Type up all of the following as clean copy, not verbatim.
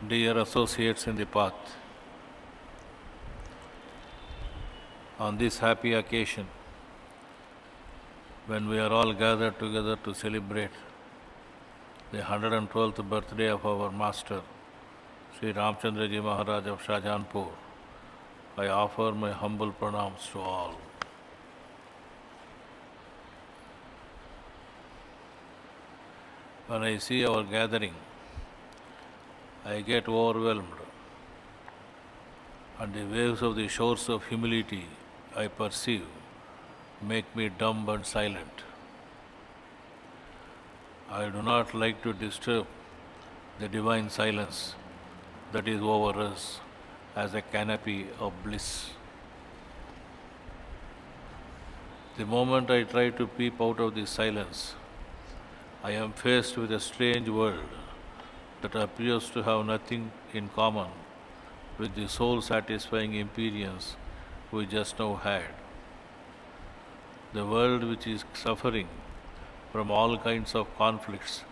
Dear associates in the path, on this happy occasion, when we are all gathered together to celebrate the 112th birthday of our Master, Sri Ramchandraji Maharaj of Shahjahanpur, I offer my humble pranams to all. When I see our gathering, I get overwhelmed, and the waves of the shores of humility I perceive make me dumb and silent. I do not like to disturb the divine silence that is over us as a canopy of bliss. The moment I try to peep out of this silence, I am faced with a strange world that appears to have nothing in common with the soul-satisfying experience we just now had. The world which is suffering from all kinds of conflicts,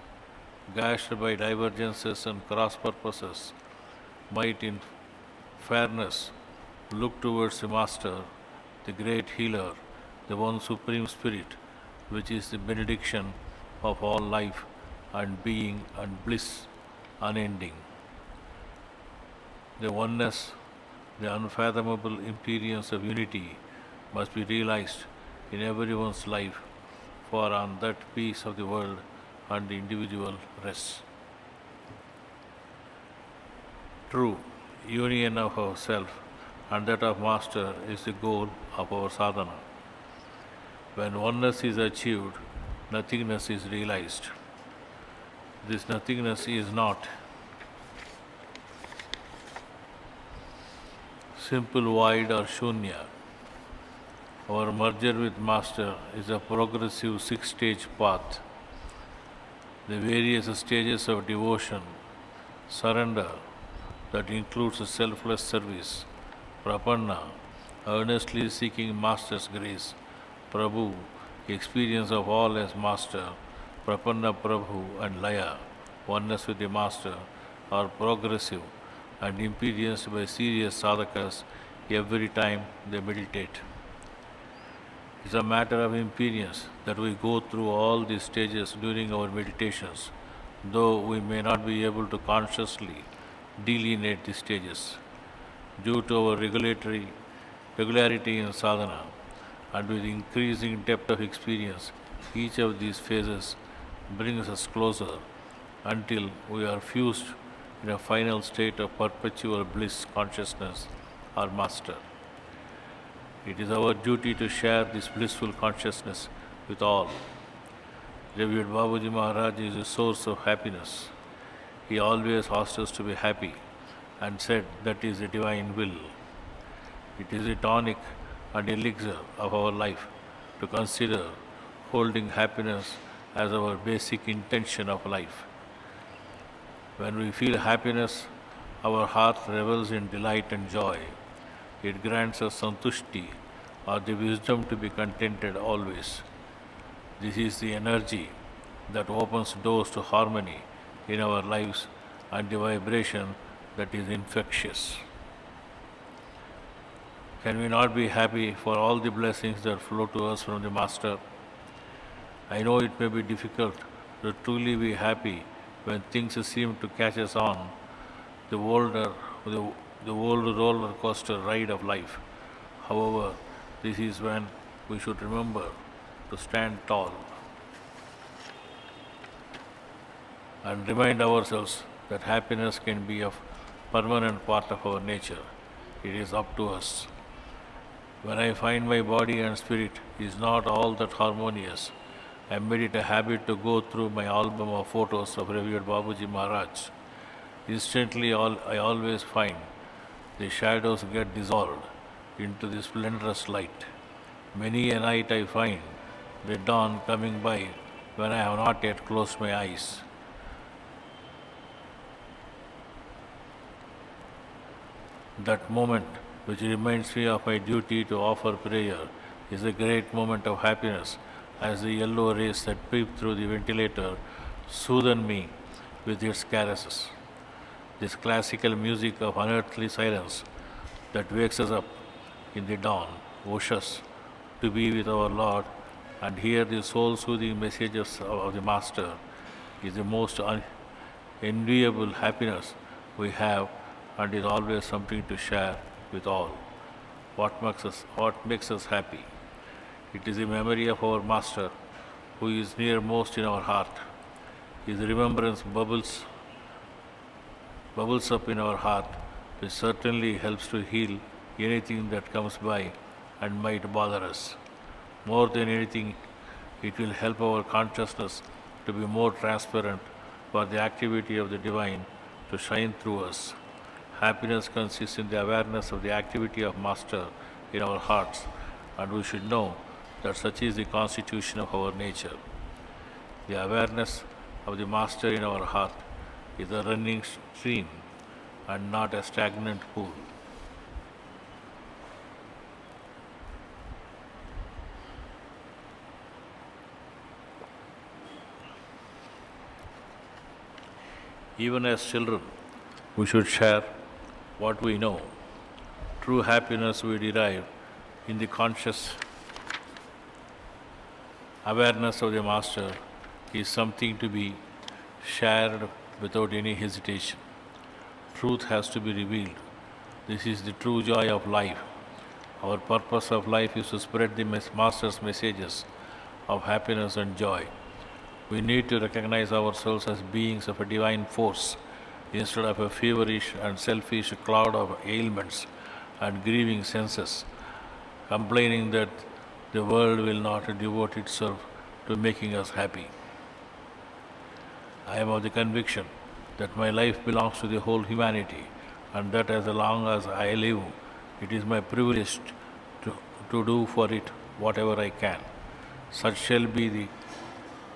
gashed by divergences and cross-purposes, might in fairness look towards the Master, the great healer, the one Supreme Spirit, which is the benediction of all life and being and bliss unending. The oneness, the unfathomable experience of unity must be realized in everyone's life, for on that peace of the world and the individual rests. True union of ourself and that of Master is the goal of our sadhana. When oneness is achieved, nothingness is realized. This nothingness is not simple void or shunya. Our merger with Master is a progressive six-stage path. The various stages of devotion, surrender, that includes selfless service, prapanna, earnestly seeking Master's grace, Prabhu, experience of all as Master, prapanna Prabhu and laya, oneness with the Master, are progressive and experienced by serious sadhakas every time they meditate. It is a matter of experience that we go through all these stages during our meditations, though we may not be able to consciously delineate the stages. Due to our regularity in sadhana and with increasing depth of experience, each of these phases brings us closer until we are fused in a final state of perpetual bliss consciousness, our Master. It is our duty to share this blissful consciousness with all. Revered Babuji Maharaj is a source of happiness. He always asked us to be happy and said that is the divine will. It is a tonic and elixir of our life to consider holding happiness as our basic intention of life. When we feel happiness, our heart revels in delight and joy. It grants us santushti, or the wisdom to be contented always. This is the energy that opens doors to harmony in our lives and the vibration that is infectious. Can we not be happy for all the blessings that flow to us from the Master? I know it may be difficult to truly be happy when things seem to catch us on the old roller coaster ride of life. However, this is when we should remember to stand tall and remind ourselves that happiness can be a permanent part of our nature. It is up to us. When I find my body and spirit is not all that harmonious, I made it a habit to go through my album of photos of Revered Babuji Maharaj. Instantly, I always find the shadows get dissolved into the splendorous light. Many a night I find the dawn coming by when I have not yet closed my eyes. That moment, which reminds me of my duty to offer prayer, is a great moment of happiness as the yellow rays that peep through the ventilator soothe me with its caresses. this classical music of unearthly silence that wakes us up in the dawn, wishes to be with our Lord and hear the soul-soothing messages of the Master is the most enviable happiness we have and is always something to share with all. What makes us happy? It is the memory of our Master who is nearmost in our heart. His remembrance bubbles up in our heart, which certainly helps to heal anything that comes by and might bother us. More than anything, it will help our consciousness to be more transparent for the activity of the divine to shine through us. Happiness consists in the awareness of the activity of Master in our hearts, and we should know that such is the constitution of our nature. The awareness of the Master in our heart is a running stream and not a stagnant pool. Even as children, we should share what we know. True happiness we derive in the conscious awareness of the Master is something to be shared without any hesitation. Truth has to be revealed. This is the true joy of life. Our purpose of life is to spread the Master's messages of happiness and joy. We need to recognize ourselves as beings of a divine force instead of a feverish and selfish cloud of ailments and grieving senses, complaining that the world will not devote itself to making us happy. I am of the conviction that my life belongs to the whole humanity and that as long as I live, it is my privilege to do for it whatever I can. Such shall be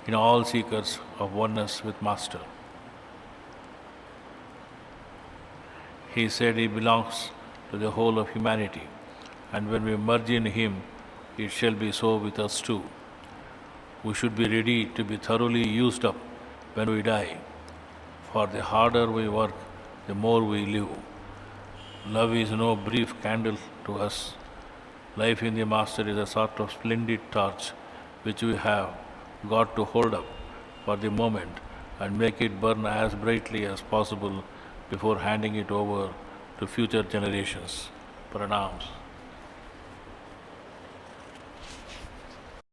in all seekers of oneness with Master. He said he belongs to the whole of humanity, and when we merge in him, it shall be so with us too. We should be ready to be thoroughly used up when we die, for the harder we work, the more we live. Love is no brief candle to us. Life in the Master is a sort of splendid torch which we have got to hold up for the moment and make it burn as brightly as possible before handing it over to future generations. Pranams.